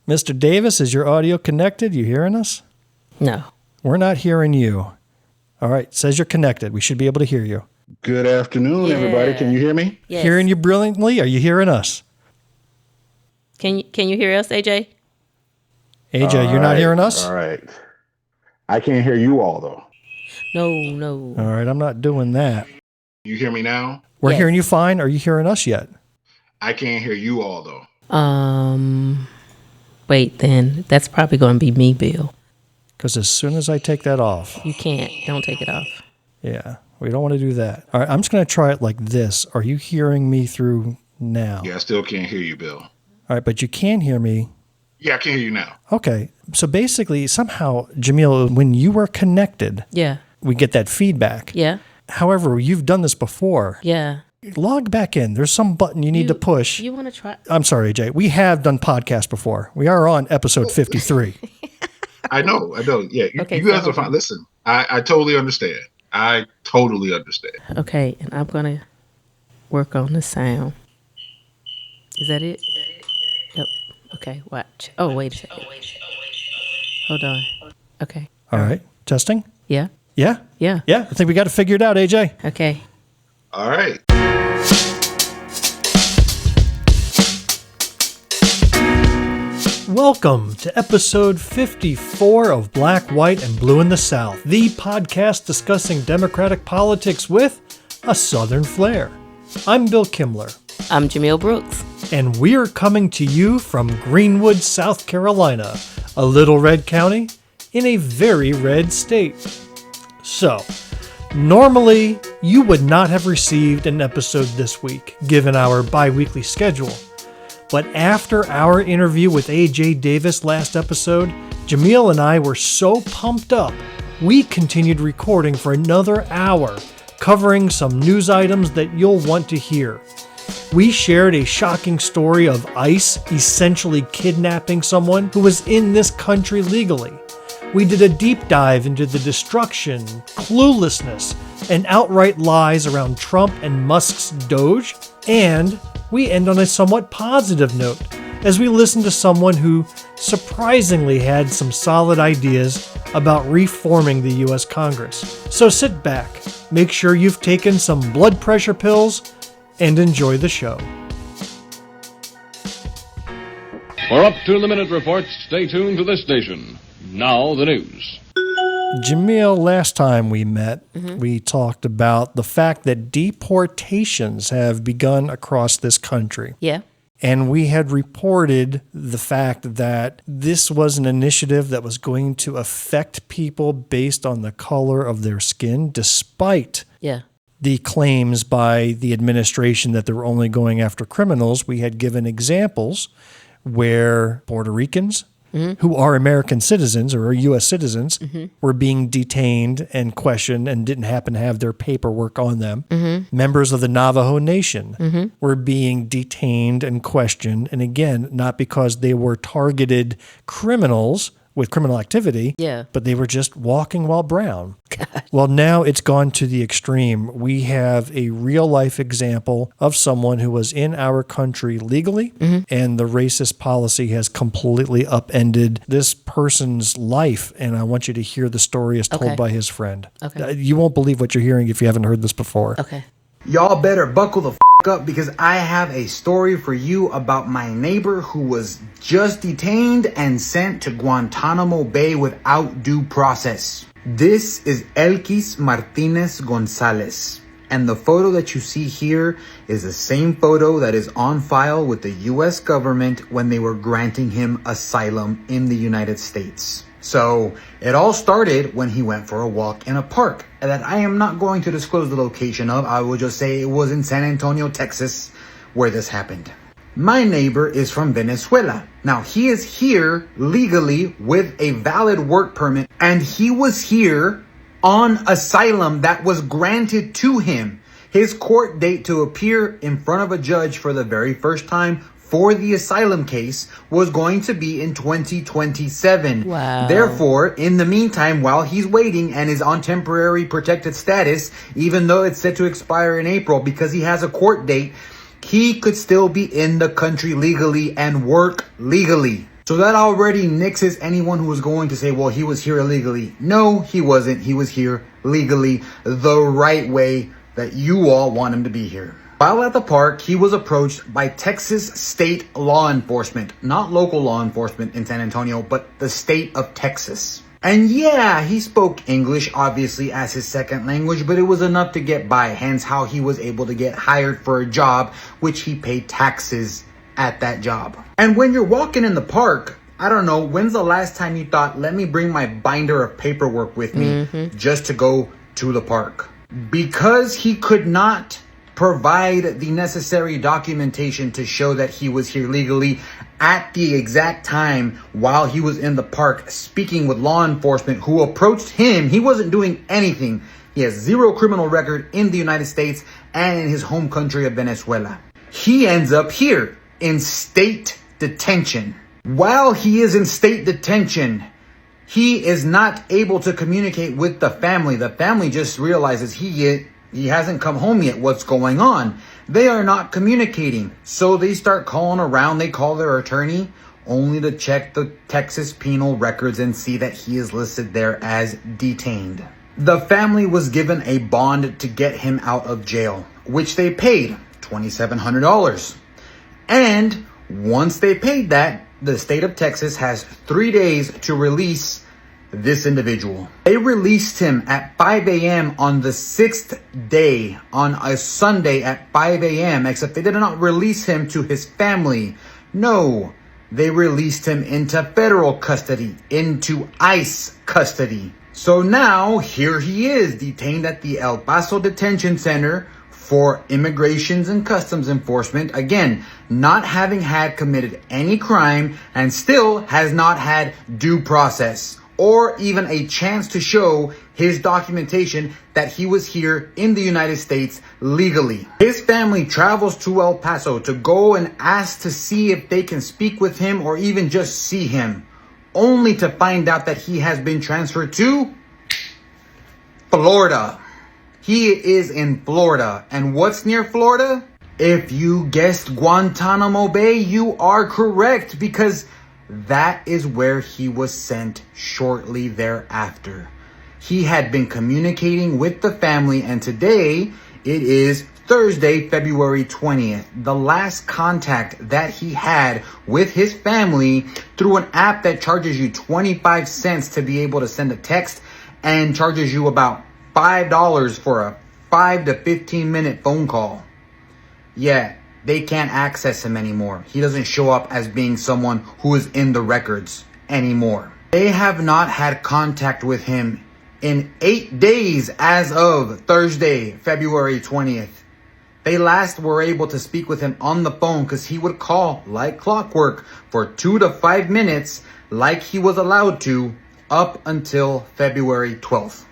Mr. Davis, is your audio connected? You hearing us? No. We're not hearing you. All right, says you're connected. We should be able to hear you. Good afternoon, everybody. Can you hear me? Yes. Hearing you brilliantly. Are you hearing us? Can you hear us, AJ? AJ, you're not hearing us? All right. I can't hear you all, though. No. All right, I'm not doing that. You hear me now? We're Yes. hearing you fine. Are you hearing us yet? I can't hear you all, though. Wait, then. That's probably going to be me, Bill. Because as soon as I take that off. You can't. Don't take it off. Yeah, we don't want to do that. All right, I'm just going to try it like this. Are you hearing me through now? Yeah, I still can't hear you, Bill. All right, but you can hear me. Yeah, I can hear you now. Okay, so basically, somehow, Jamil, when you were connected, Yeah. we get that feedback. Yeah. However, you've done this before. Yeah. Log back in. There's some button you need to push. You want to try? I'm sorry, AJ. We have done podcasts before. We are on episode 53. I know. Yeah, Okay, you guys are fine. Listen, I totally understand. I totally understand. Okay, and I'm going to work on the sound. Is that it? Yep. Okay, watch. Oh, wait a second. Hold on. Okay. All right. Testing? Yeah? Yeah? Yeah. Yeah. I think we got it figured out, AJ. Okay. All right. Welcome to episode 54 of Black, White, and Blue in the South, the podcast discussing Democratic politics with a Southern flair. I'm Bill Kimler. I'm Jamil Brooks. And we're coming to you from Greenwood, South Carolina, a little red county in a very red state. So, normally you would not have received an episode this week, given our bi-weekly schedule. But after our interview with AJ Davis last episode, Jamil and I were so pumped up, we continued recording for another hour, covering some news items that you'll want to hear. We shared a shocking story of ICE essentially kidnapping someone who was in this country legally. We did a deep dive into the destruction, cluelessness, and outright lies around Trump and Musk's DOGE, and we end on a somewhat positive note as we listen to someone who surprisingly had some solid ideas about reforming the U.S. Congress. So sit back, make sure you've taken some blood pressure pills, and enjoy the show. For up-to-the-minute reports, stay tuned to this station. Now the news. Jamil, last time we met, we talked about the fact that deportations have begun across this country. Yeah. And we had reported the fact that this was an initiative that was going to affect people based on the color of their skin, despite Yeah. the claims by the administration that they were only going after criminals. We had given examples where Puerto Ricans, who are American citizens or are U.S. citizens, were being detained and questioned and didn't happen to have their paperwork on them. Members of the Navajo Nation were being detained and questioned. And again, not because they were targeted criminals with criminal activity, but they were just walking while brown. Well, now it's gone to the extreme. We have a real-life example of someone who was in our country legally, and the racist policy has completely upended this person's life, and I want you to hear the story as told by his friend. Okay. You won't believe what you're hearing if you haven't heard this before. Okay. Y'all better buckle the up because I have a story for you about my neighbor who was just detained and sent to Guantanamo Bay without due process. This is Elkis Martinez Gonzalez. And the photo that you see here is the same photo that is on file with the U.S. government when they were granting him asylum in the United States. So it all started when he went for a walk in a park that I am not going to disclose the location of. I will just say it was in San Antonio, Texas, where this happened. My neighbor is from Venezuela. Now, he is here legally with a valid work permit, and he was here on asylum that was granted to him. His court date to appear in front of a judge for the very first time for the asylum case was going to be in 2027. Wow. Therefore, in the meantime, while he's waiting and is on temporary protected status, even though it's set to expire in April because he has a court date, he could still be in the country legally and work legally. So that already nixes anyone who was going to say, well, he was here illegally. No, he wasn't. He was here legally, the right way that you all want him to be here. While at the park, he was approached by Texas state law enforcement, not local law enforcement in San Antonio, but the state of Texas. And yeah, he spoke English, obviously, as his second language, but it was enough to get by, hence how he was able to get hired for a job, which he paid taxes at that job. And when you're walking in the park, I don't know, when's the last time you thought, let me bring my binder of paperwork with me just to go to the park? Because he could not provide the necessary documentation to show that he was here legally at the exact time while he was in the park speaking with law enforcement who approached him. He wasn't doing anything. He has zero criminal record in the United States and in his home country of Venezuela. He ends up here in state detention. While he is in state detention, he is not able to communicate with the family. The family just realizes he hasn't come home yet. What's going on? They are not communicating. So they start calling around. They call their attorney only to check the Texas penal records and see that he is listed there as detained. The family was given a bond to get him out of jail, which they paid $2,700. And once they paid that, the state of Texas has 3 days to release this individual. They released him at 5 a.m. on the 6th day, on a Sunday at 5 a.m., except they did not release him to his family. No, they released him into federal custody, into ICE custody. So now, here he is, detained at the El Paso Detention Center for Immigrations and Customs Enforcement, again, not having had committed any crime and still has not had due process or even a chance to show his documentation that he was here in the United States legally. His family travels to El Paso to go and ask to see if they can speak with him or even just see him, only to find out that he has been transferred to Florida. He is in Florida. And what's near Florida? If you guessed Guantanamo Bay, you are correct, because that is where he was sent shortly thereafter. He had been communicating with the family, and today it is Thursday, February 20th. The last contact that he had with his family through an app that charges you 25 cents to be able to send a text and charges you about $5 for a 5 to 15 minute phone call. Yeah, they can't access him anymore. He doesn't show up as being someone who is in the records anymore. They have not had contact with him in 8 days as of Thursday, February 20th. They last were able to speak with him on the phone because he would call like clockwork for 2 to 5 minutes like he was allowed to up until February 12th.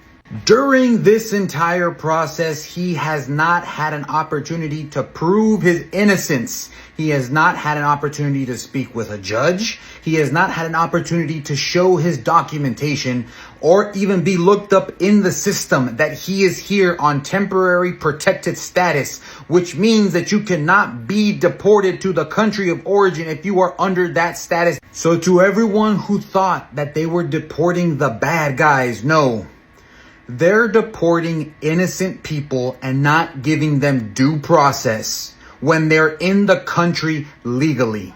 During this entire process, he has not had an opportunity to prove his innocence. He has not had an opportunity to speak with a judge. He has not had an opportunity to show his documentation or even be looked up in the system that he is here on temporary protected status, which means that you cannot be deported to the country of origin if you are under that status. So to everyone who thought that they were deporting the bad guys, no. They're deporting innocent people and not giving them due process when they're in the country legally.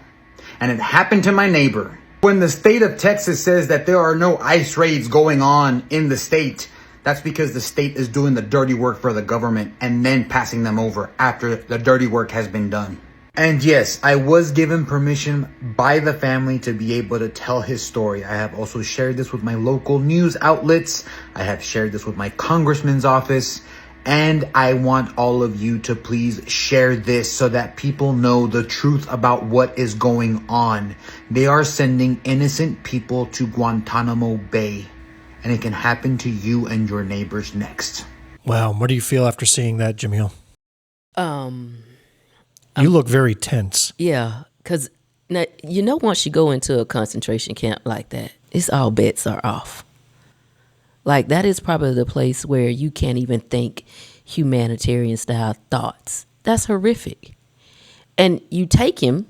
And it happened to my neighbor. When the state of Texas says that there are no ICE raids going on in the state, that's because the state is doing the dirty work for the government and then passing them over after the dirty work has been done. And yes, I was given permission by the family to be able to tell his story. I have also shared this with my local news outlets. I have shared this with my congressman's office. And I want all of you to please share this so that people know the truth about what is going on. They are sending innocent people to Guantanamo Bay. And it can happen to you and your neighbors next. Wow. What do you feel after seeing that, Jamil? You look very tense. Yeah, because once you go into a concentration camp like that, it's all bets are off. Like, that is probably the place where you can't even think humanitarian style thoughts. That's horrific. And you take him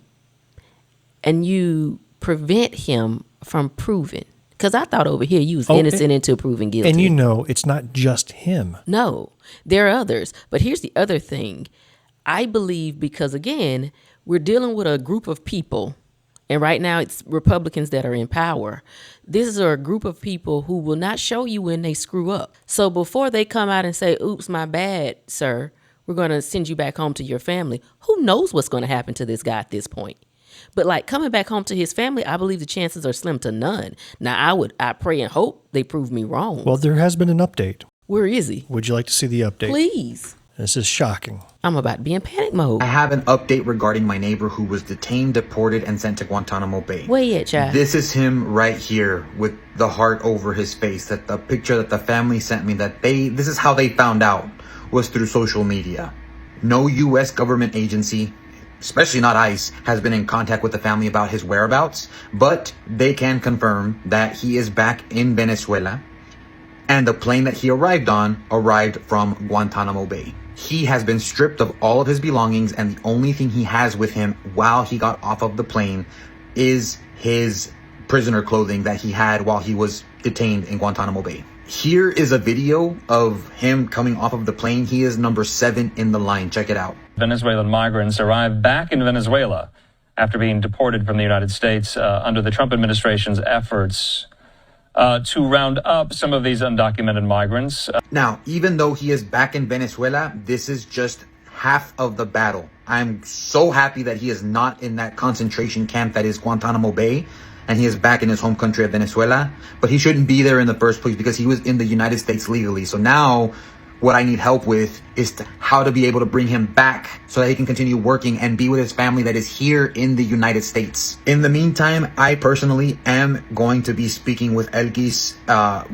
and you prevent him from proving. Because I thought over here you was innocent until proven guilty. And you know, it's not just him. No, there are others. But here's the other thing. I believe because, again, we're dealing with a group of people, and right now it's Republicans that are in power. This is a group of people who will not show you when they screw up. So before they come out and say, oops, my bad, sir, we're going to send you back home to your family, who knows what's going to happen to this guy at this point? But like coming back home to his family, I believe the chances are slim to none. Now, I pray and hope they prove me wrong. Well, there has been an update. Where is he? Would you like to see the update? Please. This is shocking. I'm about to be in panic mode. I have an update regarding my neighbor who was detained, deported, and sent to Guantanamo Bay. Where you at, child? This is him right here with the heart over his face. That the picture that the family sent me, this is how they found out, was through social media. No U.S. government agency, especially not ICE, has been in contact with the family about his whereabouts, but they can confirm that he is back in Venezuela, and the plane that he arrived on arrived from Guantanamo Bay. He has been stripped of all of his belongings, and the only thing he has with him while he got off of the plane is his prisoner clothing that he had while he was detained in Guantanamo Bay. Here is a video of him coming off of the plane. He is number 7 in the line. Check it out. Venezuelan migrants arrived back in Venezuela after being deported from the United States under the Trump administration's efforts to round up some of these undocumented migrants. Now, even though he is back in Venezuela, this is just half of the battle. I'm so happy that he is not in that concentration camp that is Guantanamo Bay, and he is back in his home country of Venezuela. But he shouldn't be there in the first place because he was in the United States legally. So now what I need help with is how to be able to bring him back so that he can continue working and be with his family that is here in the United States. In the meantime, I personally am going to be speaking with Elkis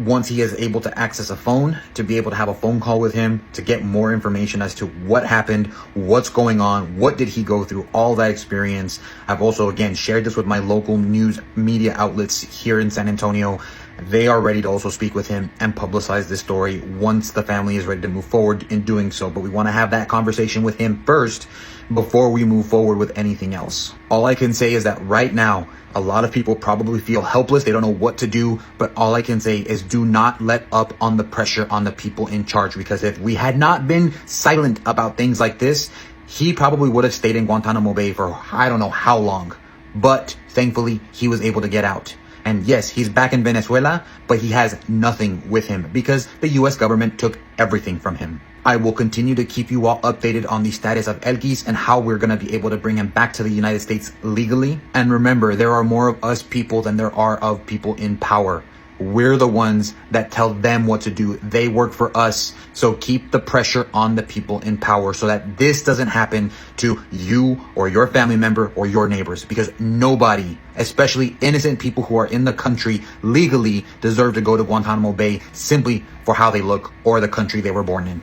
once he is able to access a phone, to be able to have a phone call with him to get more information as to what happened, what's going on, what did he go through, all that experience. I've also, again, shared this with my local news media outlets here in San Antonio. They are ready to also speak with him and publicize this story once the family is ready to move forward in doing so. But we want to have that conversation with him first before we move forward with anything else. All I can say is that right now, a lot of people probably feel helpless. They don't know what to do. But all I can say is do not let up on the pressure on the people in charge. Because if we had not been silent about things like this, he probably would have stayed in Guantanamo Bay for I don't know how long. But thankfully, he was able to get out. And yes, he's back in Venezuela, but he has nothing with him because the U.S. government took everything from him. I will continue to keep you all updated on the status of Elkis and how we're going to be able to bring him back to the United States legally. And remember, there are more of us people than there are of people in power. We're the ones that tell them what to do. They work for us. So keep the pressure on the people in power so that this doesn't happen to you or your family member or your neighbors, because nobody, especially innocent people who are in the country legally, deserve to go to Guantanamo Bay simply for how they look or the country they were born in.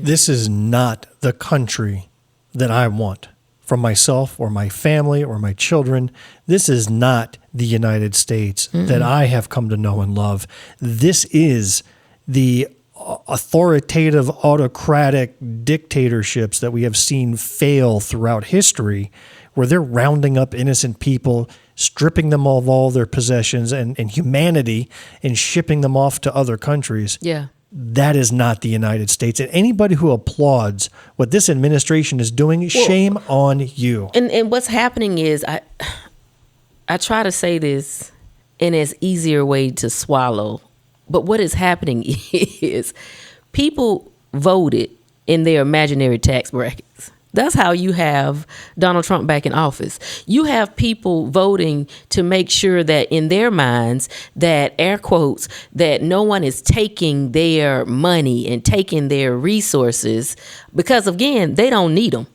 This is not the country that I want for myself or my family or my children. This is not the United States that I have come to know and love. This is the authoritative, autocratic dictatorships that we have seen fail throughout history, where they're rounding up innocent people, stripping them of all their possessions and humanity, and shipping them off to other countries. Yeah. That is not the United States. And anybody who applauds what this administration is doing, shame on you. And what's happening is, I try to say this in as easier way to swallow, but what is happening is people voted in their imaginary tax brackets. That's how you have Donald Trump back in office. You have people voting to make sure that in their minds that, air quotes, that no one is taking their money and taking their resources because, again, they don't need them.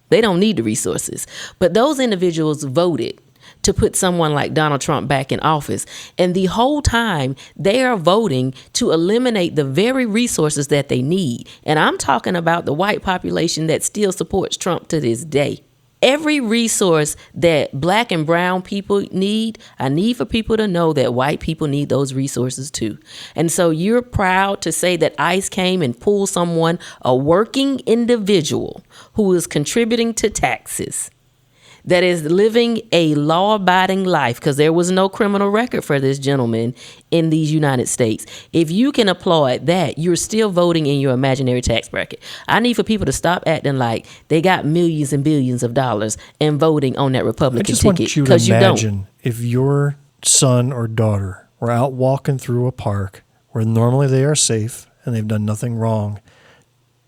They don't need the resources. But those individuals voted to put someone like Donald Trump back in office. And the whole time they are voting to eliminate the very resources that they need. And I'm talking about the white population that still supports Trump to this day. Every resource that black and brown people need, I need for people to know that white people need those resources too. And so you're proud to say that ICE came and pulled someone, a working individual who is contributing to taxes. that is living a law-abiding life, because there was no criminal record for this gentleman in these United States. If you can applaud that, you're still voting in your imaginary tax bracket. I need for people to stop acting like they got millions and billions of dollars and voting on that Republican I just ticket, want you to because you don't. imagine if your son or daughter were out walking through a park where normally they are safe and they've done nothing wrong.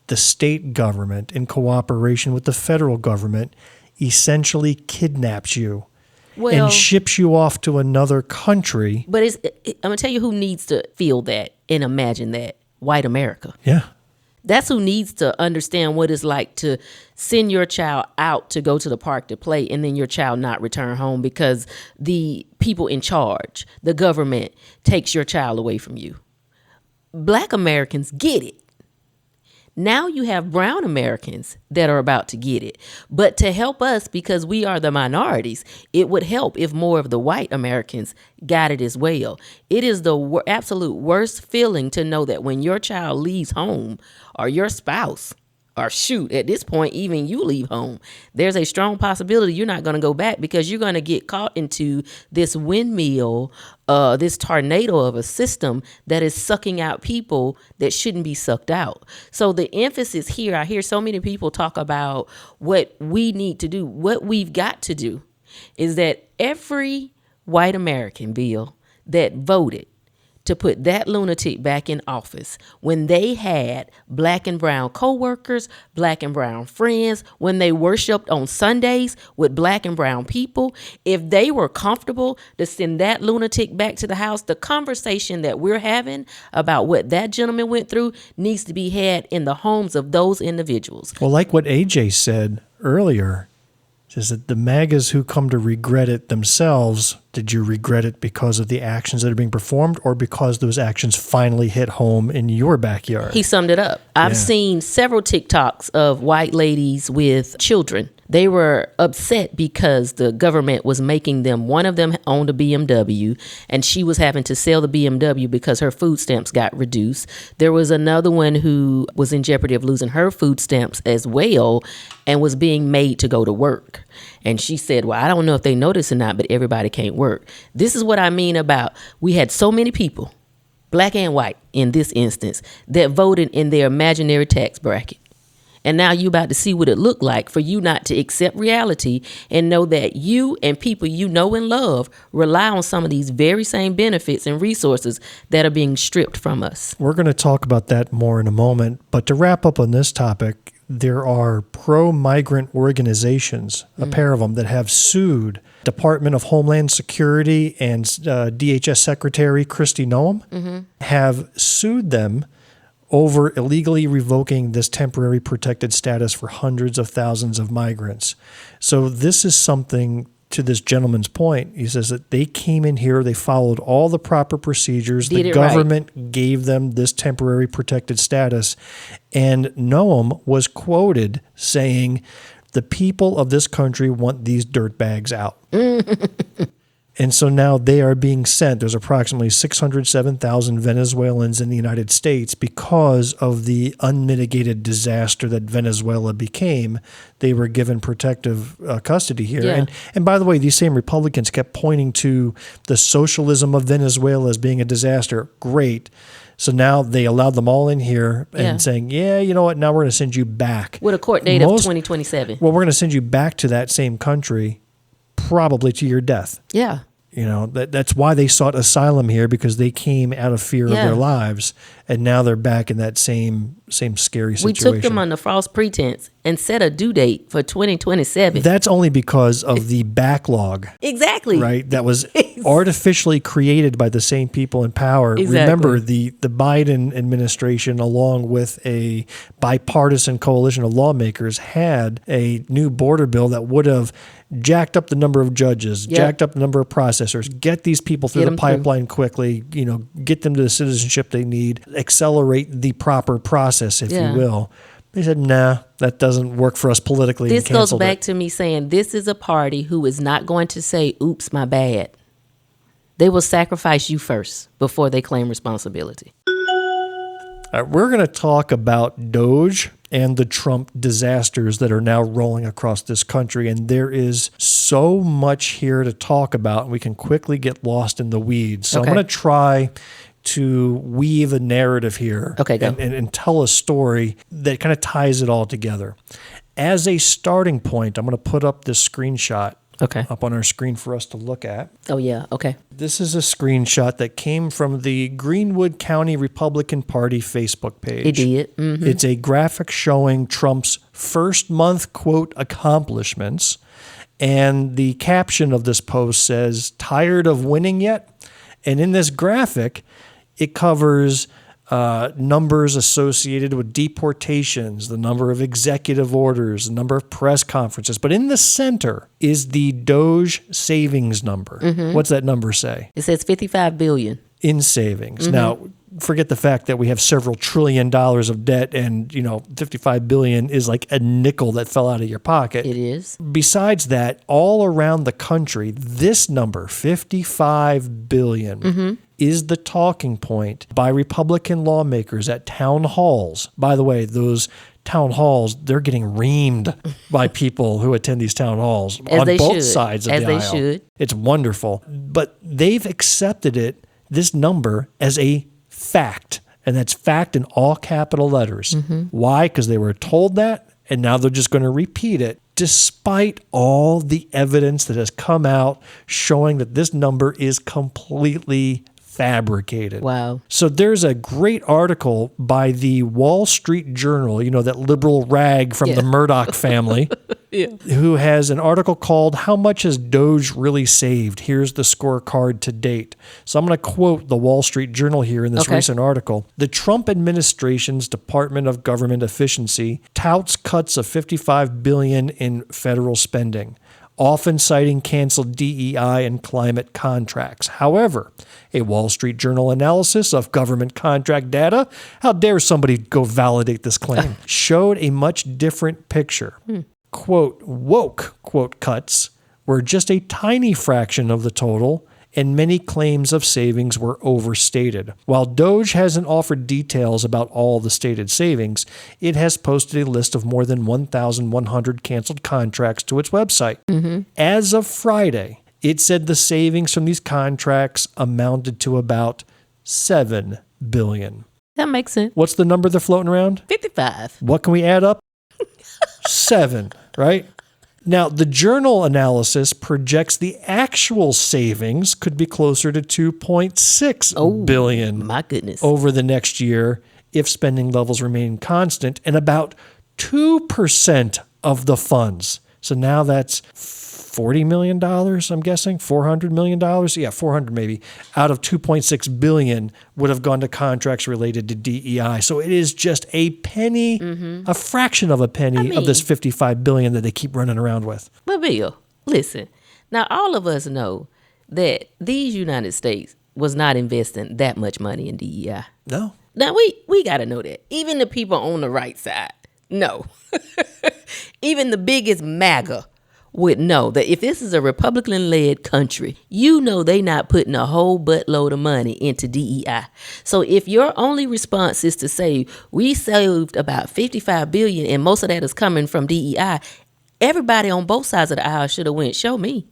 The state government, in cooperation with the federal government, essentially kidnaps you and ships you off to another country. But I'm going to tell you who needs to feel that and imagine that. White America. Yeah. That's who needs to understand what it's like to send your child out to go to the park to play and then your child not return home because the people in charge, the government, takes your child away from you. Black Americans get it. Now you have brown Americans that are about to get it. But to help us, because we are the minorities, it would help if more of the white Americans got it as well. It is the absolute worst feeling to know that when your child leaves home, or your spouse, or shoot, at this point, even you leave home, there's a strong possibility you're not going to go back because you're going to get caught into this windmill, this tornado of a system that is sucking out people that shouldn't be sucked out. So the emphasis here, I hear so many people talk about what we need to do. What we've got to do is that every white American, Bill, that voted to put that lunatic back in office when they had black and brown coworkers, black and brown friends, when they worshiped on Sundays with black and brown people, if they were comfortable to send that lunatic back to the house, the conversation that we're having about what that gentleman went through needs to be had in the homes of those individuals. Well, like what AJ said earlier, is that the MAGAs who come to regret it themselves, did you regret it because of the actions that are being performed or because those actions finally hit home in your backyard? He summed it up. I've seen several TikToks of white ladies with children. They were upset because the government was making them, one of them owned a BMW, and she was having to sell the BMW because her food stamps got reduced. There was another one who was in jeopardy of losing her food stamps as well and was being made to go to work. And she said, well, I don't know if they know this or not, but everybody can't work. This is what I mean about we had so many people, black and white in this instance, that voted in their imaginary tax bracket. And now you're about to see what it looked like for you not to accept reality and know that you and people you know and love rely on some of these very same benefits and resources that are being stripped from us. We're going to talk about that more in a moment. But to wrap up on this topic, there are pro-migrant organizations, a pair of them, that have sued Department of Homeland Security and DHS Secretary Kristi Noem have sued them over illegally revoking this temporary protected status for hundreds of thousands of migrants. So this is something, to this gentleman's point, he says that they came in here, they followed all the proper procedures, the government gave them this temporary protected status, and Noem was quoted saying, the people of this country want these dirtbags out. And so now they are being sent. There's approximately 607,000 Venezuelans in the United States because of the unmitigated disaster that Venezuela became. They were given protective custody here. Yeah. And by the way, these same Republicans kept pointing to the socialism of Venezuela as being a disaster. Great. So now they allowed them all in here and saying, yeah, you know what, now we're going to send you back. With a court date of 2027. Well, we're going to send you back to that same country, probably to your death. Yeah. You know, that's why they sought asylum here, because they came out of fear of their lives, and now they're back in that same scary situation. We took them under false pretense and set a due date for 2027. That's only because of the backlog. Exactly. Right? That was artificially created by the same people in power. Exactly. Remember, the Biden administration, along with a bipartisan coalition of lawmakers, had a new border bill that would have jacked up the number of judges, jacked up the number of processors, get these people through the pipeline quickly, you know, get them to the citizenship they need, accelerate the proper process, if you will. They said, nah, that doesn't work for us politically. This goes back to me saying this is a party who is not going to say, oops, my bad. They will sacrifice you first before they claim responsibility. We're going to talk about DOGE and the Trump disasters that are now rolling across this country. And there is so much here to talk about, and we can quickly get lost in the weeds. So Okay. I'm going to try to weave a narrative here Okay, go. and tell a story that kind of ties it all together. As a starting point, I'm going to put up this screenshot Okay. up on our screen for us to look at. Oh, yeah. Okay. This is a screenshot that came from the Greenwood County Republican Party Facebook page. It did. Mm-hmm. It's a graphic showing Trump's first month, quote, accomplishments. And the caption of this post says, "Tired of winning yet?" And in this graphic, it covers numbers associated with deportations, the number of executive orders, the number of press conferences. But in the center is the DOGE savings number. What's that number say? It says $55 billion. In savings. Now, forget the fact that we have several $1 trillion of debt and, $55 billion is like a nickel that fell out of your pocket. It is. Besides that, all around the country, this number, $55 billion, is the talking point by Republican lawmakers at town halls. By the way, those town halls, they're getting reamed by people who attend these town halls As on they both should. sides of As the they aisle. should. It's wonderful. But they've accepted this number as a fact. And that's fact in all capital letters. Why? Because they were told that, and now they're just going to repeat it, despite all the evidence that has come out showing that this number is completely fabricated. Wow. So there's a great article by the Wall Street Journal, that liberal rag from the Murdoch family, who has an article called "How Much Has Doge Really Saved? Here's the Scorecard to Date." So I'm going to quote the Wall Street Journal here in this recent article. "The Trump administration's Department of Government Efficiency touts cuts of $55 billion in federal spending, often citing canceled DEI and climate contracts. However, a Wall Street Journal analysis of government contract data, how dare somebody go validate this claim, showed a much different picture. Quote, woke, quote, cuts were just a tiny fraction of the total, and many claims of savings were overstated. While DOGE hasn't offered details about all the stated savings, it has posted a list of more than 1,100 canceled contracts to its website. As of Friday, it said the savings from these contracts amounted to about $7 billion. That makes sense. What's the number they're floating around? 55. What can we add up? 7, right? Now, the journal analysis projects the actual savings could be closer to $2.6 billion My goodness. over the next year if spending levels remain constant, and about 2% of the funds. So now that's $40 million, I'm guessing, $400 million? Yeah, 400 maybe, out of $2.6 billion would have gone to contracts related to DEI. So it is just a penny, a fraction of a penny of this $55 billion that they keep running around with. But Bill, listen. Now, all of us know that these United States was not investing that much money in DEI. No. Now, we got to know that. Even the people on the right side know. Even the biggest MAGA would know that if this is a Republican-led country, they not putting a whole buttload of money into DEI. So if your only response is to say, we saved about $55 billion and most of that is coming from DEI, everybody on both sides of the aisle should have went, show me.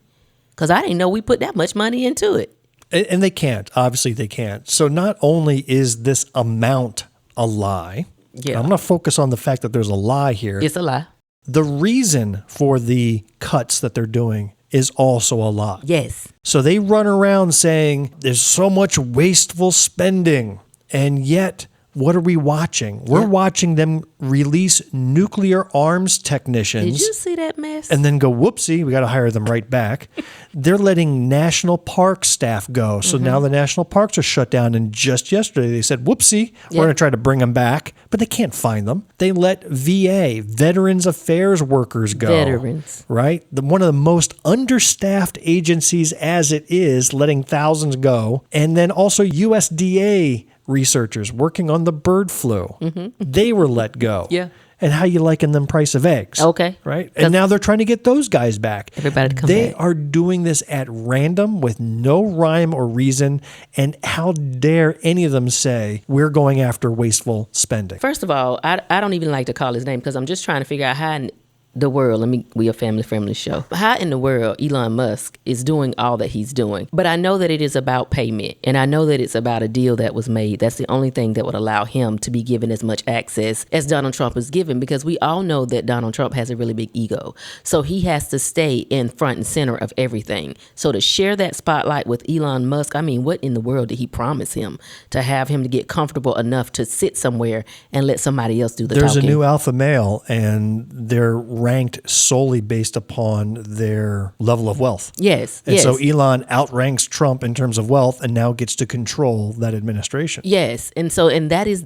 Because I didn't know we put that much money into it. And they can't. Obviously, they can't. So not only is this amount a lie, I'm going to focus on the fact that there's a lie here. It's a lie. The reason for the cuts that they're doing is also a lie. Yes. So they run around saying there's so much wasteful spending, and yet what are we watching? We're watching them release nuclear arms technicians. Did you see that mess? And then go, whoopsie, we got to hire them right back. They're letting national park staff go. So now the national parks are shut down. And just yesterday they said, whoopsie, we're going to try to bring them back. But they can't find them. They let VA, Veterans Affairs workers go. Veterans. Right? One of the most understaffed agencies as it is, letting thousands go. And then also USDA researchers working on the bird flu. They were let go. Yeah. and how you liking them price of eggs. Okay. Right? And now they're trying to get those guys back. Everybody to come They back. are doing this at random with no rhyme or reason. And how dare any of them say we're going after wasteful spending? First of all, I don't even like to call his name because I'm just trying to figure out how in the world, we a family show. How in the world Elon Musk is doing all that he's doing? But I know that it is about payment, and I know that it's about a deal that was made. That's the only thing that would allow him to be given as much access as Donald Trump is given, because we all know that Donald Trump has a really big ego. So he has to stay in front and center of everything. So to share that spotlight with Elon Musk, I mean, what in the world did he promise him to have him to get comfortable enough to sit somewhere and let somebody else do the There's talking? a new alpha male, and they're ranked solely based upon their level of wealth. Yes. And yes. so Elon outranks Trump in terms of wealth and now gets to control that administration. Yes, and that is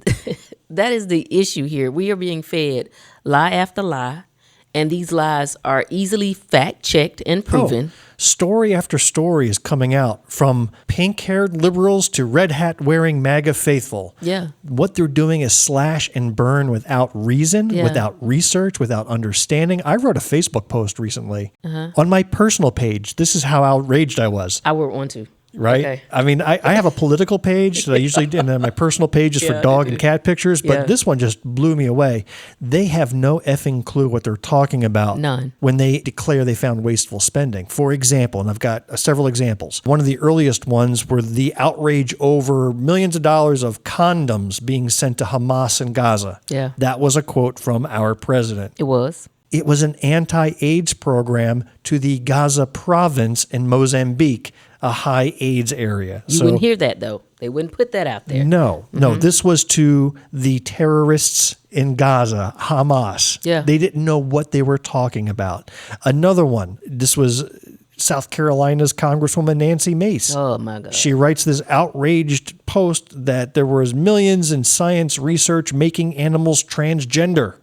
that is the issue here. We are being fed lie after lie, and these lies are easily fact-checked and proven. Story after story is coming out, from pink-haired liberals to red hat-wearing MAGA faithful. Yeah. What they're doing is slash and burn without reason, Yeah. without research, without understanding. I wrote a Facebook post recently on my personal page. This is how outraged I was. I were on to. Right? Okay. I mean, I have a political page that I usually do, and then my personal page is Yeah, for dog I and do. cat pictures, but Yeah. this one just blew me away. They have no effing clue what they're talking about None. when they declare they found wasteful spending. For example, and I've got several examples. One of the earliest ones were the outrage over millions of dollars of condoms being sent to Hamas in Gaza. Yeah. That was a quote from our president. It was. It was an anti-AIDS program to the Gaza province in Mozambique, a high AIDS area. You wouldn't hear that, though. They wouldn't put that out there. No, this was to the terrorists in Gaza, Hamas. Yeah. They didn't know what they were talking about. Another one, this was South Carolina's Congresswoman Nancy Mace. Oh, my God. She writes this outraged post that there was millions in science research making animals transgender.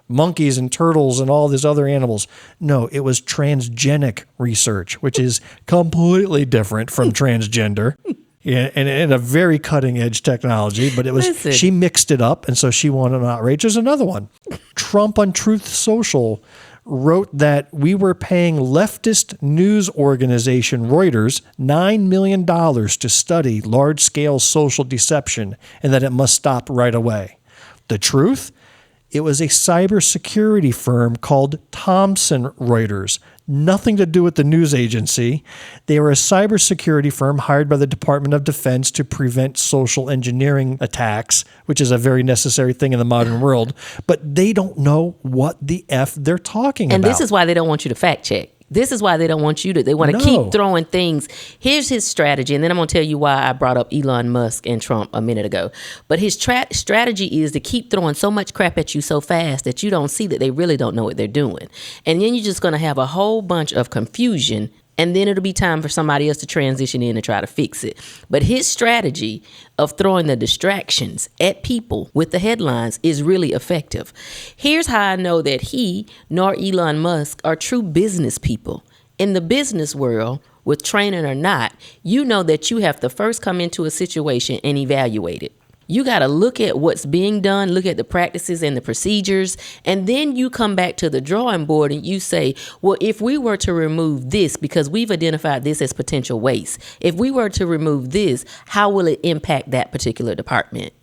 Monkeys and turtles and all these other animals. No, it was transgenic research, which is completely different from transgender. Yeah, and a very cutting edge technology, but it was Listen. she mixed it up, and so she won an outrage. There's another one. Trump on Truth Social wrote that we were paying leftist news organization Reuters $9 million to study large-scale social deception and that it must stop right away. The truth? It was a cybersecurity firm called Thomson Reuters. Nothing to do with the news agency. They were a cybersecurity firm hired by the Department of Defense to prevent social engineering attacks, which is a very necessary thing in the modern world. But they don't know what the F they're talking And about. this is why they don't want you to fact check. This is why they don't want you to. They want to No. keep throwing things. Here's his strategy, and then I'm going to tell you why I brought up Elon Musk and Trump a minute ago. But his strategy is to keep throwing so much crap at you so fast that you don't see that they really don't know what they're doing. And then you're just going to have a whole bunch of confusion, and then it'll be time for somebody else to transition in and try to fix it. But his strategy of throwing the distractions at people with the headlines is really effective. Here's how I know that he nor Elon Musk are true business people. In the business world, with training or not, you know that you have to first come into a situation and evaluate it. You got to look at what's being done, look at the practices and the procedures, and then you come back to the drawing board and you say, well, if we were to remove this, because we've identified this as potential waste, if we were to remove this, how will it impact that particular department?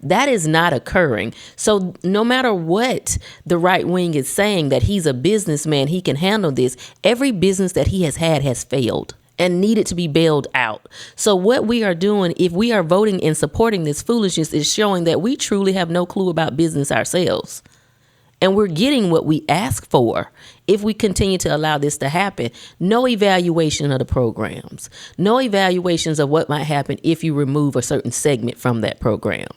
That is not occurring. So no matter what the right wing is saying that he's a businessman, he can handle this, every business that he has had has failed and needed to be bailed out. So what we are doing, if we are voting and supporting this foolishness, is showing that we truly have no clue about business ourselves. And we're getting what we ask for if we continue to allow this to happen. No evaluation of the programs. No evaluations of what might happen if you remove a certain segment from that program.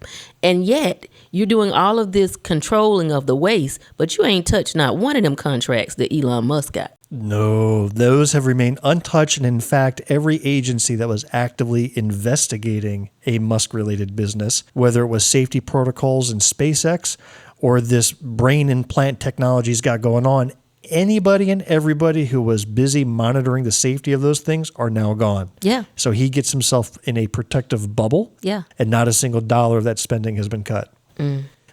And yet, you're doing all of this controlling of the waste, but you ain't touched not one of them contracts that Elon Musk got. No, those have remained untouched. And in fact, every agency that was actively investigating a Musk-related business, whether it was safety protocols in SpaceX or this brain implant technology he's got going on, anybody and everybody who was busy monitoring the safety of those things are now gone. Yeah. So he gets himself in a protective bubble. Yeah. And not a single dollar of that spending has been cut.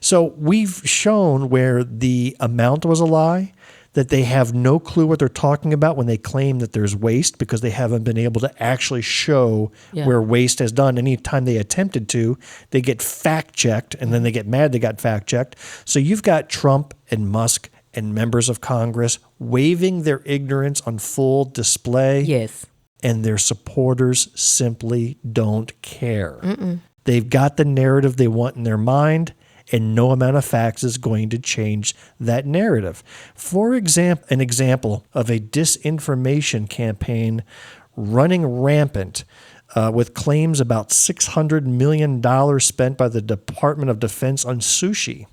So we've shown where the amount was a lie, that they have no clue what they're talking about when they claim that there's waste because they haven't been able to actually show where waste has done. Anytime they attempted to, they get fact-checked, and then they get mad they got fact-checked. So you've got Trump and Musk and members of Congress waving their ignorance on full display. Yes. And their supporters simply don't care. They've got the narrative they want in their mind, and no amount of facts is going to change that narrative. For example, an example of a disinformation campaign running rampant with claims about $600 million spent by the Department of Defense on sushi.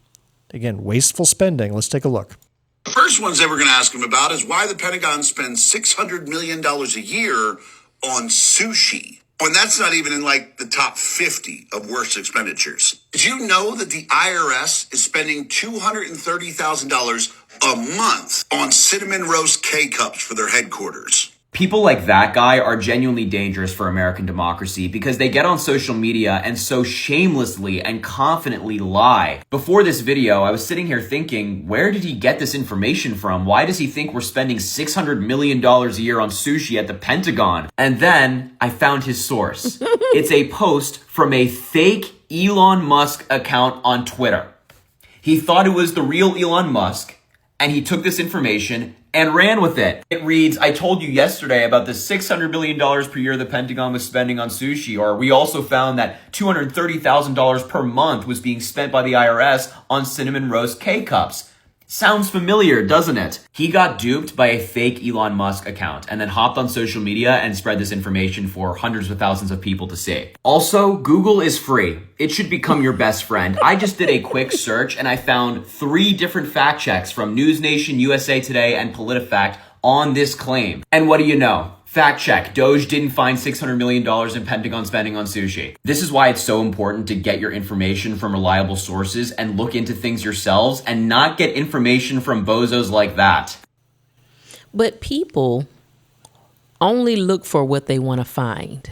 Again, wasteful spending. Let's take a look. The first ones they were going to ask him about is why the Pentagon spends $600 million a year on sushi, when that's not even in like the top 50 of worst expenditures. Did you know that the IRS is spending $230,000 a month on cinnamon roast K-cups for their headquarters? People like that guy are genuinely dangerous for American democracy because they get on social media and so shamelessly and confidently lie. Before this video, I was sitting here thinking, where did he get this information from? Why does he think we're spending $600 million a year on sushi at the Pentagon? And then I found his source. It's a post from a fake Elon Musk account on Twitter. He thought it was the real Elon Musk, and he took this information and ran with it. It reads, I told you yesterday about the $600 million per year the Pentagon was spending on sushi, or we also found that $230,000 per month was being spent by the IRS on cinnamon roast K-cups. Sounds familiar, doesn't it? He got duped by a fake Elon Musk account and then hopped on social media and spread this information for hundreds of thousands of people to see. Also, Google is free. It should become your best friend. I just did a quick search and I found 3 different fact checks from News Nation, USA Today, and PolitiFact on this claim. And what do you know? Fact check, DOGE didn't find $600 million in Pentagon spending on sushi. This is why it's so important to get your information from reliable sources and look into things yourselves and not get information from bozos like that. But people only look for what they want to find.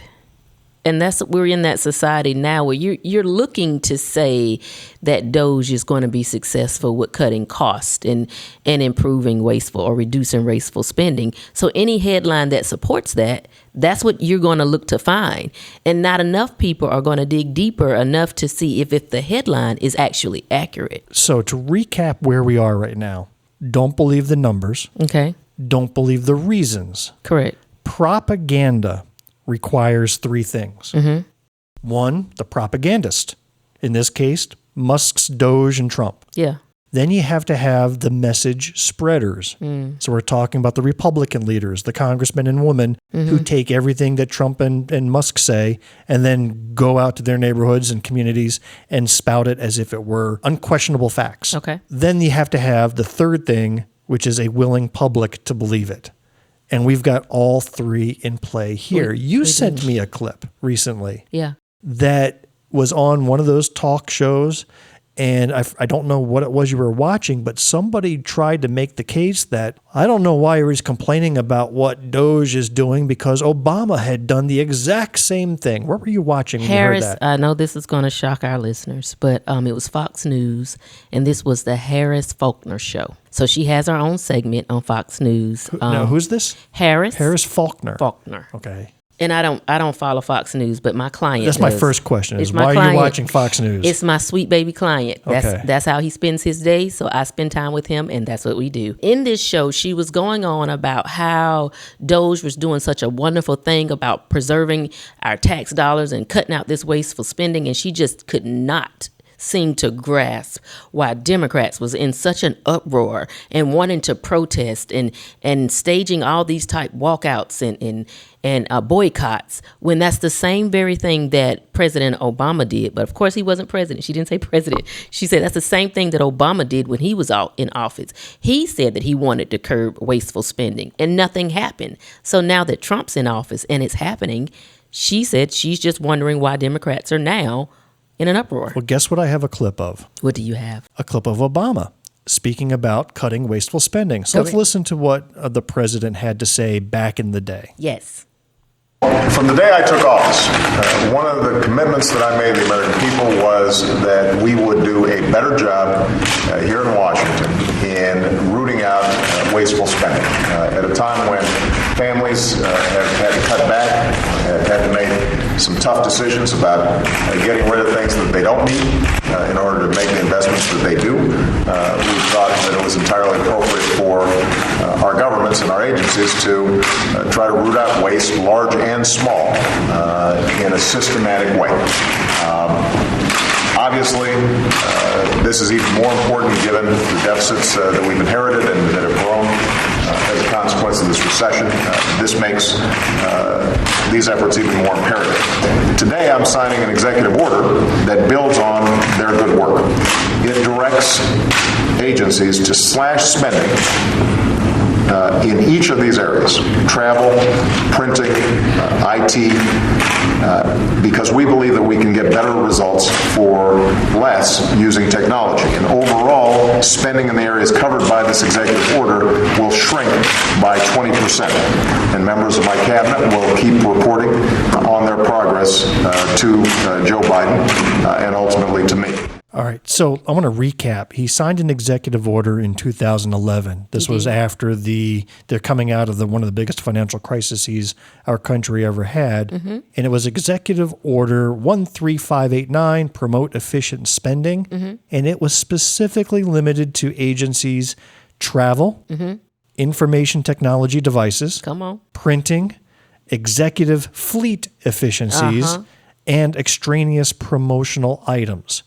And we're in that society now where you're looking to say that DOGE is going to be successful with cutting costs and improving wasteful or reducing wasteful spending. So any headline that supports that, that's what you're going to look to find. And not enough people are going to dig deeper enough to see if the headline is actually accurate. So to recap where we are right now, don't believe the numbers. Okay. Don't believe the reasons. Correct. Propaganda requires 3 things. Mm-hmm. 1, the propagandist. In this case, Musk's DOGE and Trump. Yeah. Then you have to have the message spreaders. So we're talking about the Republican leaders, the congressmen and women who take everything that Trump and Musk say and then go out to their neighborhoods and communities and spout it as if it were unquestionable facts. Okay. Then you have to have the third thing, which is a willing public to believe it. And we've got all 3 in play here. You sent me a clip recently that was on one of those talk shows, and I don't know what it was you were watching, but somebody tried to make the case that I don't know why he was complaining about what DOGE is doing because Obama had done the exact same thing. What were you watching when you heard that? I know this is going to shock our listeners, but it was Fox News, and this was the Harris Faulkner Show. So she has her own segment on Fox News. Now, who's this? Harris Faulkner. Faulkner. Okay. And I don't follow Fox News, but my client That's does. my first question is My why are client. you watching Fox News? It's my sweet baby client. Okay. That's how he spends his day, so I spend time with him, and that's what we do. In this show, she was going on about how DOGE was doing such a wonderful thing about preserving our tax dollars and cutting out this wasteful spending, and she just could not seem to grasp why Democrats was in such an uproar and wanting to protest and staging all these type walkouts and boycotts when that's the same very thing that President Obama did. But of course he wasn't president. She didn't say president. She said that's the same thing that Obama did when he was out in office. He said that he wanted to curb wasteful spending and nothing happened. So now that Trump's in office and it's happening, she said she's just wondering why Democrats are now in an uproar. Well, guess what I have a clip of? What do you have? A clip of Obama speaking about cutting wasteful spending. So let's listen to what the president had to say back in the day. Yes. From the day I took office, one of the commitments that I made to the American people was that we would do a better job here in Washington in rooting out wasteful spending. At a time when families have had to cut back, have had to make some tough decisions about getting rid of things that they don't need in order to make the investments that they do, we thought that it was entirely appropriate for our governments and our agencies to try to root out waste, large and small, in a systematic way. Obviously, this is even more important given the deficits that we've inherited and that have grown as a consequence of this recession. This makes these efforts even more imperative. Today, I'm signing an executive order that builds on their good work. It directs agencies to slash spending in each of these areas: travel, printing, IT, because we believe that we can get better results for less using technology. And overall, spending in the areas covered by this executive order will shrink by 20%. And members of my cabinet will keep reporting on their progress to Joe Biden and ultimately to me. All right, so I want to recap. He signed an executive order in 2011. This was after they're coming out of one of the biggest financial crises our country ever had. And it was Executive Order 13589, Promote Efficient Spending. And it was specifically limited to agencies' travel, information technology devices, printing, executive fleet efficiencies, and extraneous promotional items.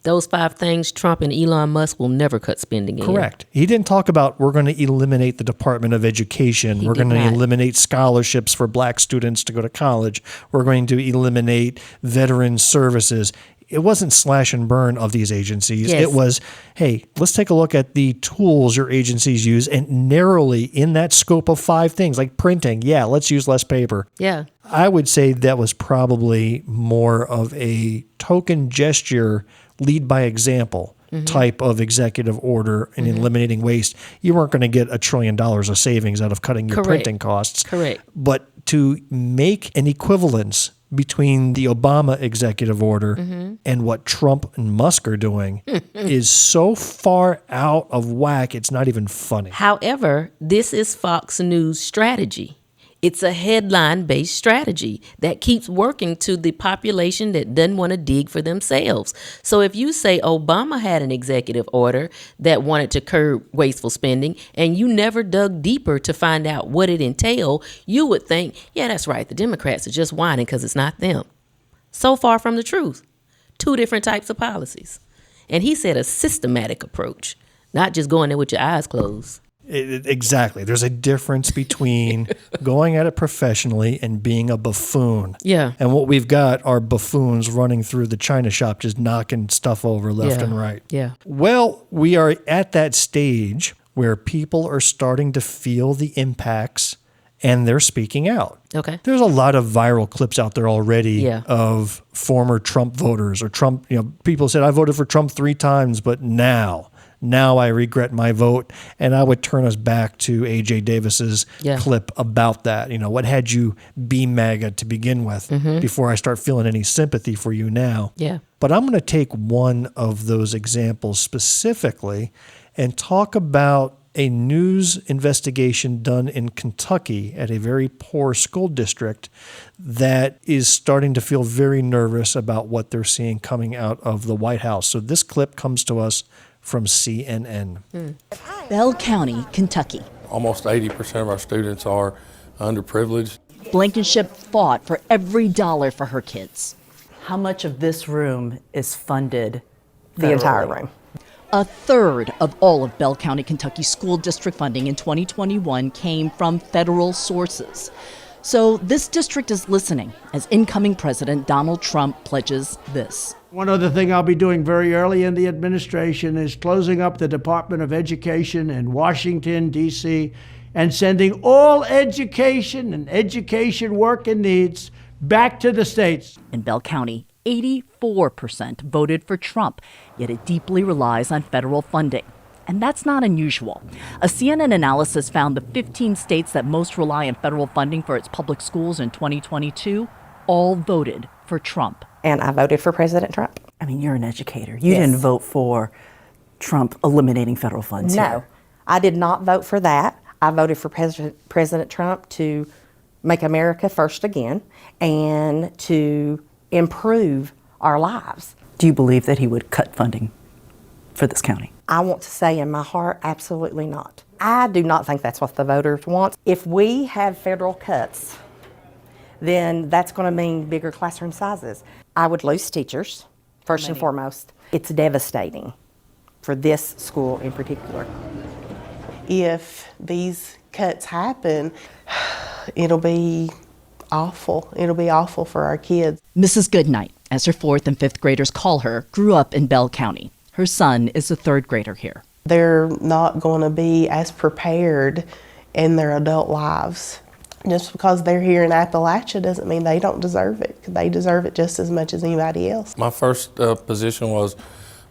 Those 5 things, Trump and Elon Musk will never cut spending in. Correct. He didn't talk about we're going to eliminate the Department of Education. We're going to eliminate scholarships for black students to go to college. We're going to eliminate veteran services. It wasn't slash and burn of these agencies. It was, hey, let's take a look at the tools your agencies use and narrowly in that scope of 5 things, like printing. Yeah, let's use less paper. Yeah. I would say that was probably more of a token gesture, lead by example type of executive order and eliminating waste. You weren't going to get $1 trillion of savings out of cutting your printing costs. Correct. But to make an equivalence between the Obama executive order and what Trump and Musk are doing is so far out of whack, it's not even funny. However, this is Fox News strategy. It's a headline-based strategy that keeps working to the population that doesn't want to dig for themselves. So if you say Obama had an executive order that wanted to curb wasteful spending and you never dug deeper to find out what it entailed, you would think, yeah, that's right, the Democrats are just whining because it's not them. So far from the truth. 2 different types of policies. And he said a systematic approach, not just going there with your eyes closed. Exactly. There's a difference between going at it professionally and being a buffoon. Yeah. And what we've got are buffoons running through the china shop, just knocking stuff over left and right. Yeah. Well, we are at that stage where people are starting to feel the impacts and they're speaking out. Okay. There's a lot of viral clips out there already of former Trump voters or Trump, people said, I voted for Trump 3 times, but now I regret my vote. And I would turn us back to A.J. Davis's clip about that. What had you be MAGA to begin with before I start feeling any sympathy for you now? Yeah. But I'm going to take one of those examples specifically and talk about a news investigation done in Kentucky at a very poor school district that is starting to feel very nervous about what they're seeing coming out of the White House. So this clip comes to us from CNN. Bell County, Kentucky. Almost 80% of our students are underprivileged. Blankenship fought for every dollar for her kids. How much of this room is funded? The entire room. A third of all of Bell County, Kentucky school district funding in 2021 came from federal sources. So this district is listening as incoming President Donald Trump pledges this. One other thing I'll be doing very early in the administration is closing up the Department of Education in Washington, D.C., and sending all education and education work and needs back to the states. In Bell County, 84% voted for Trump, yet it deeply relies on federal funding. And that's not unusual. A CNN analysis found the 15 states that most rely on federal funding for its public schools in 2022 all voted for Trump. And I voted for President Trump. I mean, you're an educator. You didn't vote for Trump eliminating federal funds. No, I did not vote for that. I voted for President Trump to make America first again and to improve our lives. Do you believe that he would cut funding for this county? I want to say in my heart, absolutely not. I do not think that's what the voters want. If we have federal cuts, then that's going to mean bigger classroom sizes. I would lose teachers, first and foremost. It's devastating for this school in particular. If these cuts happen, it'll be awful. It'll be awful for our kids. Mrs. Goodnight, as her 4th and 5th graders call her, grew up in Bell County. Her son is a 3rd grader here. They're not going to be as prepared in their adult lives. Just because they're here in Appalachia doesn't mean they don't deserve it. They deserve it just as much as anybody else. My first position was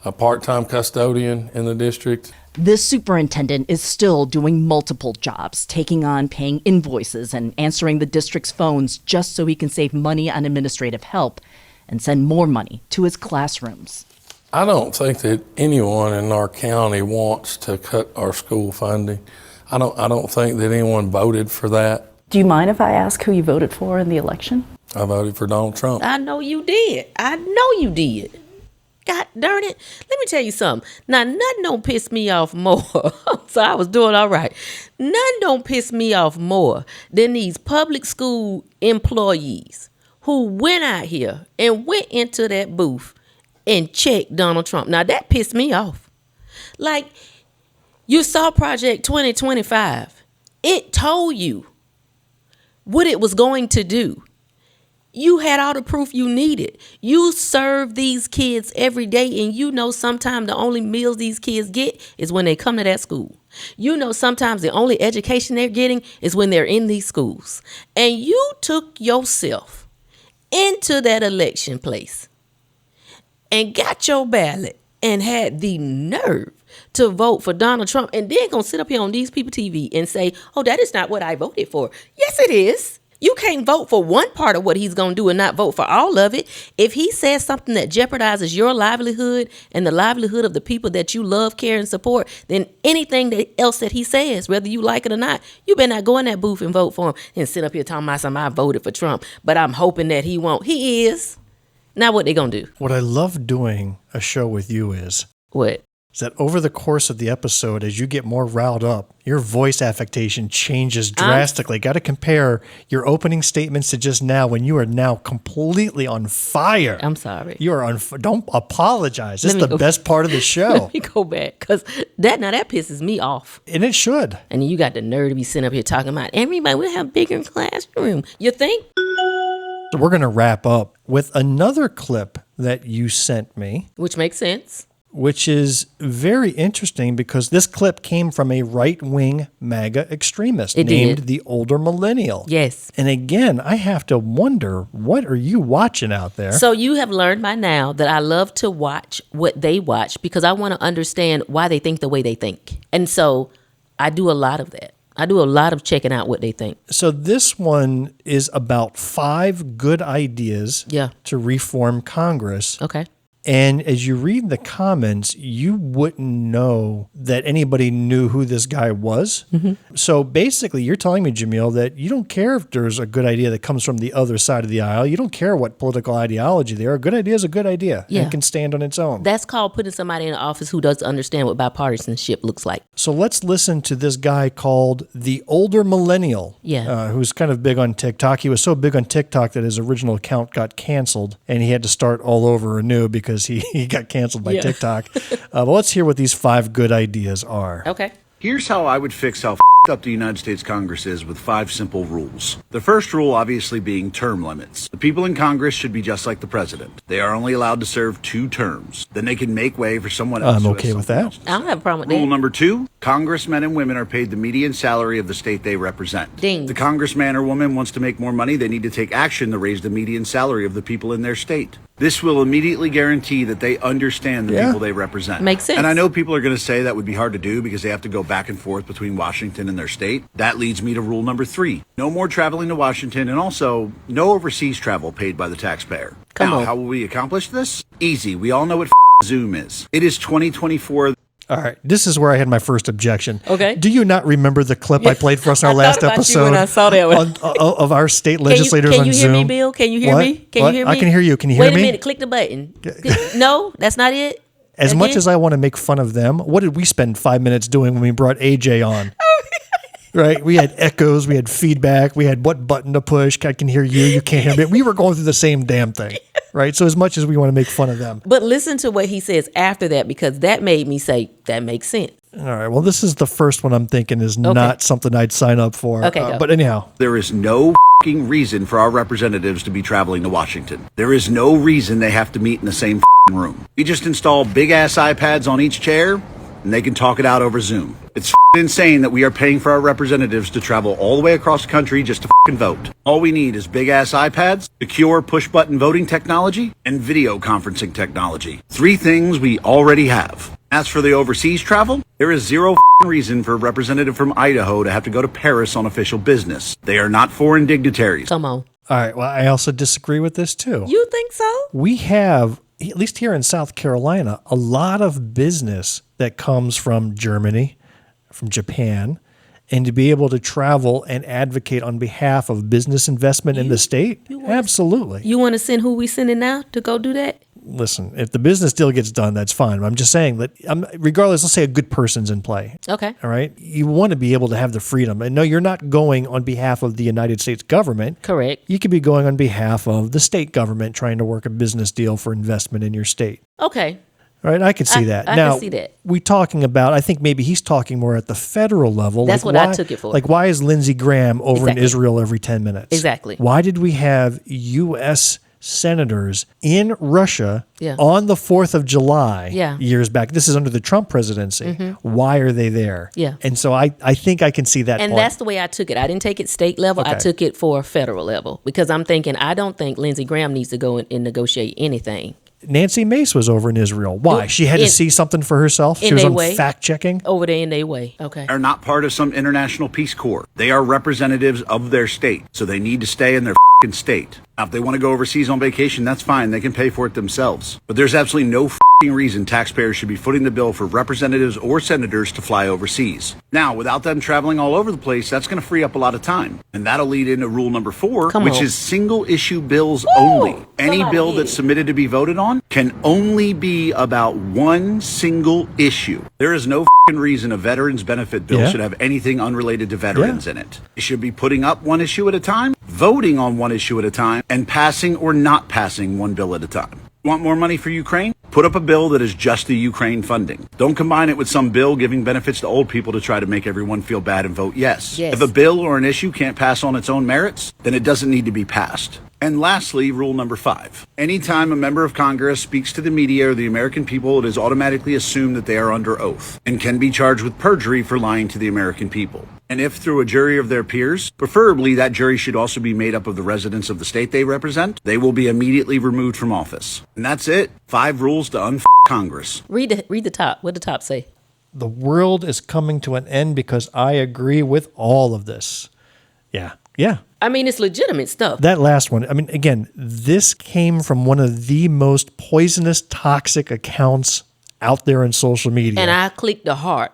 a part-time custodian in the district. This superintendent is still doing multiple jobs, taking on paying invoices and answering the district's phones just so he can save money on administrative help and send more money to his classrooms. I don't think that anyone in our county wants to cut our school funding. I don't think that anyone voted for that. Do you mind if I ask who you voted for in the election? I voted for Donald Trump. I know you did. I know you did. God darn it. Let me tell you something. Now, nothing don't piss me off more. So I was doing all right. Nothing don't piss me off more than these public school employees who went out here and went into that booth and checked Donald Trump. Now, that pissed me off. Like, you saw Project 2025. It told you what it was going to do. You had all the proof you needed. You serve these kids every day, and you know sometimes the only meals these kids get is when they come to that school. You know sometimes the only education they're getting is when they're in these schools. And you took yourself into that election place and got your ballot and had the nerve to vote for Donald Trump, and then gonna sit up here on these people TV and say, oh, that is not what I voted for. Yes, it is. You can't vote for one part of what he's going to do and not vote for all of it. If he says something that jeopardizes your livelihood and the livelihood of the people that you love, care, and support, then anything else that he says, whether you like it or not, you better not go in that booth and vote for him and sit up here talking about something, I voted for Trump, but I'm hoping that he won't. He is. Now what they going to do? What I love doing a show with you is... What? Is that over the course of the episode, as you get more riled up, your voice affectation changes drastically. Got to compare your opening statements to just now when you are now completely on fire. I'm sorry. You are on. Don't apologize. This is the best part of the show. Let me go back, because that pisses me off. And it should. And you got the nerve to be sitting up here talking about everybody will have bigger classroom. You think? So we're going to wrap up with another clip that you sent me. Which makes sense. Which is very interesting because this clip came from a right-wing MAGA extremist named the Older Millennial. Yes. And again, I have to wonder, what are you watching out there? So you have learned by now that I love to watch what they watch because I want to understand why they think the way they think. And so I do a lot of that. I do a lot of checking out what they think. So this one is about 5 good ideas to reform Congress. Okay. And as you read the comments, you wouldn't know that anybody knew who this guy was. Mm-hmm. So basically, you're telling me, Jamil, that you don't care if there's a good idea that comes from the other side of the aisle. You don't care what political ideology they are. A good idea is a good idea and can stand on its own. That's called putting somebody in the office who doesn't understand what bipartisanship looks like. So let's listen to this guy called the Older Millennial, who's kind of big on TikTok. He was so big on TikTok that his original account got canceled, and he had to start all over anew because he got canceled by TikTok. But let's hear what these 5 good ideas are. Okay. Here's how I would fix how up the United States Congress is with 5 simple rules. The first rule obviously being term limits. The people in Congress should be just like the president. They are only allowed to serve 2 terms. Then they can make way for someone else. I'm okay with that. I don't have a problem with that. Rule number 2, congressmen and women are paid the median salary of the state they represent. Ding. The congressman or woman wants to make more money, they need to take action to raise the median salary of the people in their state. This will immediately guarantee that they understand the people they represent. Makes sense. And I know people are going to say that would be hard to do because they have to go back and forth between Washington and their state. That leads me to rule number 3. No more traveling to Washington, and also no overseas travel paid by the taxpayer. Now, how will we accomplish this? Easy. We all know what Zoom is. It is 2024. All right, this is where I had my first objection. Okay. Do you not remember the clip I played for us in our last episode when I saw that one. of our state legislators on Zoom? Can you hear me, Bill? Can you hear me? Can you hear me? I can hear you. Can you hear me? Wait a minute. Click the button. No, that's not it. As much as I want to make fun of them, what did we spend 5 minutes doing when we brought AJ on? Right? We had echoes. We had feedback. We had what button to push. I can hear you. You can't hear me. We were going through the same damn thing. Right? So as much as we want to make fun of them. But listen to what he says after that, because that made me say, that makes sense. All right. Well, this is the first one I'm thinking is not something I'd sign up for. Okay, but anyhow. There is no reason for our representatives to be traveling to Washington. There is no reason they have to meet in the same room. You just install big-ass iPads on each chair, and they can talk it out over Zoom. It's insane that we are paying for our representatives to travel all the way across the country just to vote. All we need is big-ass iPads, secure push-button voting technology, and video conferencing technology. 3 things we already have. As for the overseas travel, there is zero reason for a representative from Idaho to have to go to Paris on official business. They are not foreign dignitaries. Come on. All right. Well, I also disagree with this, too. You think so? We have, at least here in South Carolina, a lot of business that comes from Germany, from Japan, and to be able to travel and advocate on behalf of business investment in the state? Absolutely. You want to send who we sending now to go do that? Listen, if the business deal gets done, that's fine. I'm just saying that regardless, let's say a good person's in play. Okay. All right. You want to be able to have the freedom. And no, you're not going on behalf of the United States government. Correct. You could be going on behalf of the state government trying to work a business deal for investment in your state. Okay. All right, I can see that. I now, can see that. We talking about, I think maybe he's talking more at the federal level. That's what I took it for. Like, why is Lindsey Graham over in Israel every 10 minutes? Exactly. Why did we have U.S. senators in Russia on the 4th of July years back? This is under the Trump presidency. Why are they there? Yeah. And so I think I can see that And point. that's the way I took it. I didn't take it state level. I took it for federal level because I'm thinking I don't think Lindsey Graham needs to go and negotiate anything. Nancy Mace was over in Israel. Why? She had to see something for herself? She was on fact-checking? Over there in their way. Okay. Are not part of some international Peace Corps. They are representatives of their state, so they need to stay in their state. Now, if they want to go overseas on vacation, that's fine. They can pay for it themselves. But there's absolutely no reason taxpayers should be footing the bill for representatives or senators to fly overseas. Now, without them traveling all over the place, that's going to free up a lot of time. And that'll lead into rule number 4, which is single-issue bills only. Any bill that's submitted to be voted on can only be about one single issue. There is no reason a veterans benefit bill should have anything unrelated to veterans in it. It should be putting up one issue at a time, voting on one issue at a time, and passing or not passing one bill at a time. Want more money for Ukraine? Put up a bill that is just the Ukraine funding. Don't combine it with some bill giving benefits to old people to try to make everyone feel bad and vote yes. If a bill or an issue can't pass on its own merits, then it doesn't need to be passed. And lastly, rule number 5. Anytime a member of Congress speaks to the media or the American people, it is automatically assumed that they are under oath and can be charged with perjury for lying to the American people. And if through a jury of their peers, preferably that jury should also be made up of the residents of the state they represent, they will be immediately removed from office. And that's it. 5 rules to Congress. Read the top. What did the top say? The world is coming to an end because I agree with all of this. Yeah. Yeah. I mean, it's legitimate stuff. That last one, I mean, again, this came from one of the most poisonous, toxic accounts out there in social media. And I clicked the heart.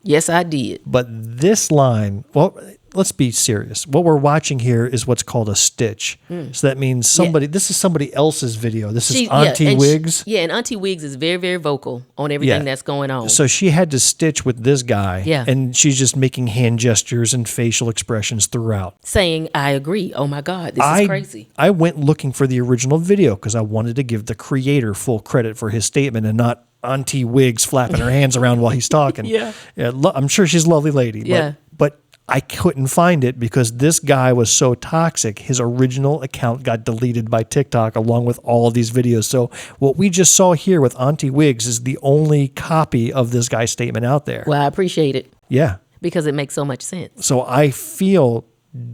Yes, I did. But this line, well, let's be serious. What we're watching here is what's called a stitch. So that means this is somebody else's video. This is Auntie Wiggs. And Auntie Wiggs is very, very vocal on everything that's going on. So she had to stitch with this guy. Yeah. And she's just making hand gestures and facial expressions throughout. Saying, I agree. Oh my God, this is crazy. I went looking for the original video because I wanted to give the creator full credit for his statement and not Auntie Wiggs flapping her hands around while he's talking. Yeah. I'm sure she's a lovely lady. Yeah. But I couldn't find it because this guy was so toxic. His original account got deleted by TikTok along with all of these videos. So what we just saw here with Auntie Wiggs is the only copy of this guy's statement out there. Well, I appreciate it. Yeah. Because it makes so much sense. So I feel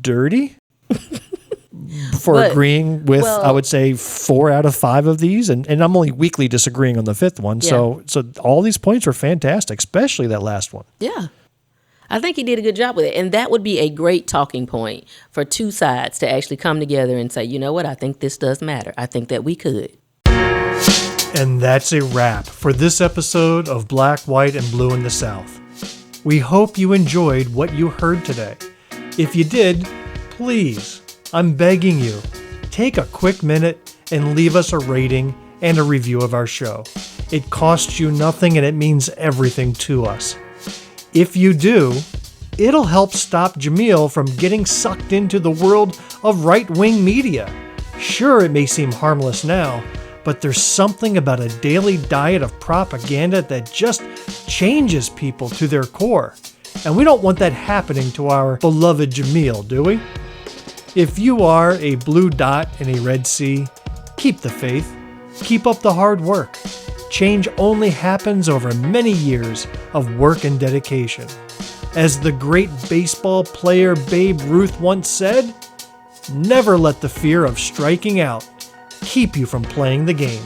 dirty for But- agreeing with, well- I would say, 4 out of 5 of these. And I'm only weakly disagreeing on the 5th one. So all these points were fantastic, especially that last one. Yeah. I think he did a good job with it. And that would be a great talking point for two sides to actually come together and say, you know what, I think this does matter. I think that we could. And that's a wrap for this episode of Black, White, and Blue in the South. We hope you enjoyed what you heard today. If you did, please, I'm begging you, take a quick minute and leave us a rating and a review of our show. It costs you nothing and it means everything to us. If you do, it'll help stop Jamil from getting sucked into the world of right-wing media. Sure, it may seem harmless now, but there's something about a daily diet of propaganda that just changes people to their core. And we don't want that happening to our beloved Jamil, do we? If you are a blue dot in a red sea, keep the faith. Keep up the hard work. Change only happens over many years of work and dedication. As the great baseball player Babe Ruth once said, never let the fear of striking out keep you from playing the game.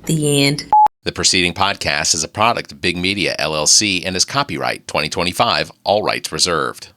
The end. The preceding podcast is a product of Big Media, LLC, and is copyright 2025, all rights reserved.